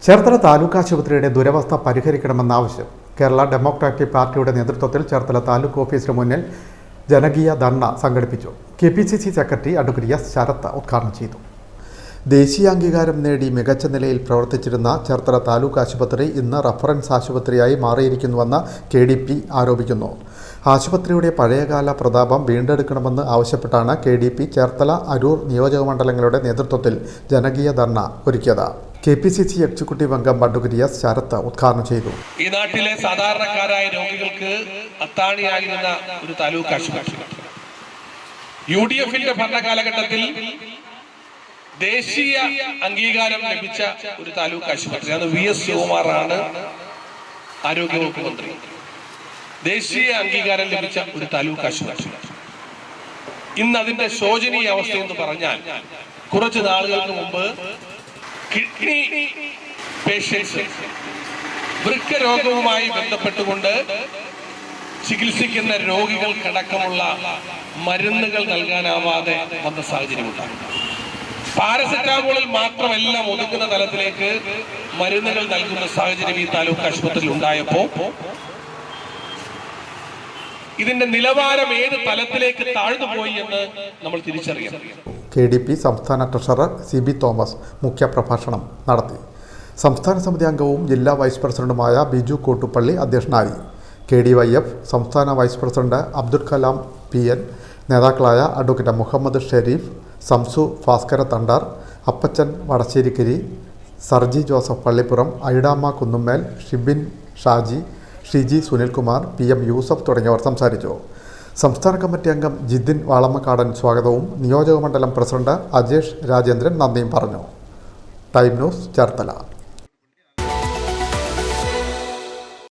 ചേർത്തല താലൂക്ക് ആശുപത്രിയുടെ ദുരവസ്ഥ പരിഹരിക്കണമെന്ന ആവശ്യം കേരള ഡെമോക്രാറ്റിക് പാർട്ടിയുടെ നേതൃത്വത്തിൽ ചേർത്തല താലൂക്ക് ഓഫീസിന് മുന്നിൽ ജനകീയ ധർണ സംഘടിപ്പിച്ചു. KPCC secretary advocate S Sarath ഉദ്ഘാടനം ചെയ്തു. ദേശീയ അംഗീകാരം നേടി മികച്ച നിലയിൽ പ്രവർത്തിച്ചിരുന്ന ചേർത്തല താലൂക്ക് ആശുപത്രി ഇന്ന് റഫറൻസ് ആശുപത്രിയായി മാറിയിരിക്കുന്നുവെന്ന് KDP ആരോപിക്കുന്നു. ആശുപത്രിയുടെ പഴയകാല പ്രതാപം വീണ്ടെടുക്കണമെന്ന് ആവശ്യപ്പെട്ടാണ് KDP ചേർത്തല, അരൂർ നിയോജകമണ്ഡലങ്ങളുടെ നേതൃത്വത്തിൽ ജനകീയ ധർണ ഒരുക്കിയത്. KPCC എക്സിക്യൂട്ടീവ് അംഗം അഡ്വക്കേറ്റ് എസ് ശരത്ത് ഉദ്ഘാടനം ചെയ്തു. ഈ നാട്ടിലെ സാധാരണക്കാരായ രോഗികൾക്ക് അത്താണിയായിരുന്ന ഒരു താലൂക്ക് ആശുപത്രി UDF-ന്റെ ഭരണകാലഘട്ടത്തിൽ ദേശീയ അംഗീകാരം ലഭിച്ച ഒരു താലൂക്ക് ആശുപത്രി. അത് VS ശിവകുമാറാണ് ആരോഗ്യവകുപ്പ് മന്ത്രി. ദേശീയ അംഗീകാരം ലഭിച്ച ഒരു താലൂക്ക് ആശുപത്രി ഇന്ന് അതിന്റെ ശോചനീയ അവസ്ഥ എന്ന് പറഞ്ഞാൽ, കുറച്ച് നാളുകൾക്ക് മുമ്പ് കിഡ്നി പേഷ്യൻസ് വൃക്ക രോഗവുമായി ബന്ധപ്പെട്ടുകൊണ്ട് ചികിത്സിക്കുന്ന രോഗികൾക്കടക്കമുള്ള മരുന്നുകൾ നൽകാനാവാതെ വന്ന സാഹചര്യമുണ്ടായി. പാരസെറ്റാമോളിൽ മാത്രമെല്ലാം ഒതുക്കുന്ന തലത്തിലേക്ക് മരുന്നുകൾ നൽകുന്ന സാഹചര്യം ഈ താലൂക്ക് ആശുപത്രിയിൽ ഉണ്ടായപ്പോൾ ഇതിന്റെ നിലവാരം ഏത് തലത്തിലേക്ക് താഴ്ന്നുപോയി എന്ന് നമ്മൾ തിരിച്ചറിയണം. KDP സംസ്ഥാന ട്രഷറർ CB തോമസ് മുഖ്യപ്രഭാഷണം നടത്തി. സംസ്ഥാന സമിതി അംഗവും ജില്ലാ വൈസ് പ്രസിഡന്റുമായ ബിജു കോട്ടുപള്ളി അധ്യക്ഷനായി. KDYF സംസ്ഥാന vice president Abdul Kalam PN, നേതാക്കളായ advocate Muhammad Sharif, Samsu Bhaskara Thandar, Appachan Vadasserikkara, Sarji Joseph Pallippuram, Aidamma Kunnummel, Shibin Shaji, Shiji Sunilkumar, PM Yusuf തുടങ്ങിയവർ സംസാരിച്ചു. സംസ്ഥാന കമ്മിറ്റി അംഗം ജിതിൻ വാളമ്മക്കാടൻ സ്വാഗതവും നിയോജകമണ്ഡലം പ്രസിഡന്റ് അജേഷ് രാജേന്ദ്രൻ നന്ദിയും പറഞ്ഞു. Time news, Cherthala.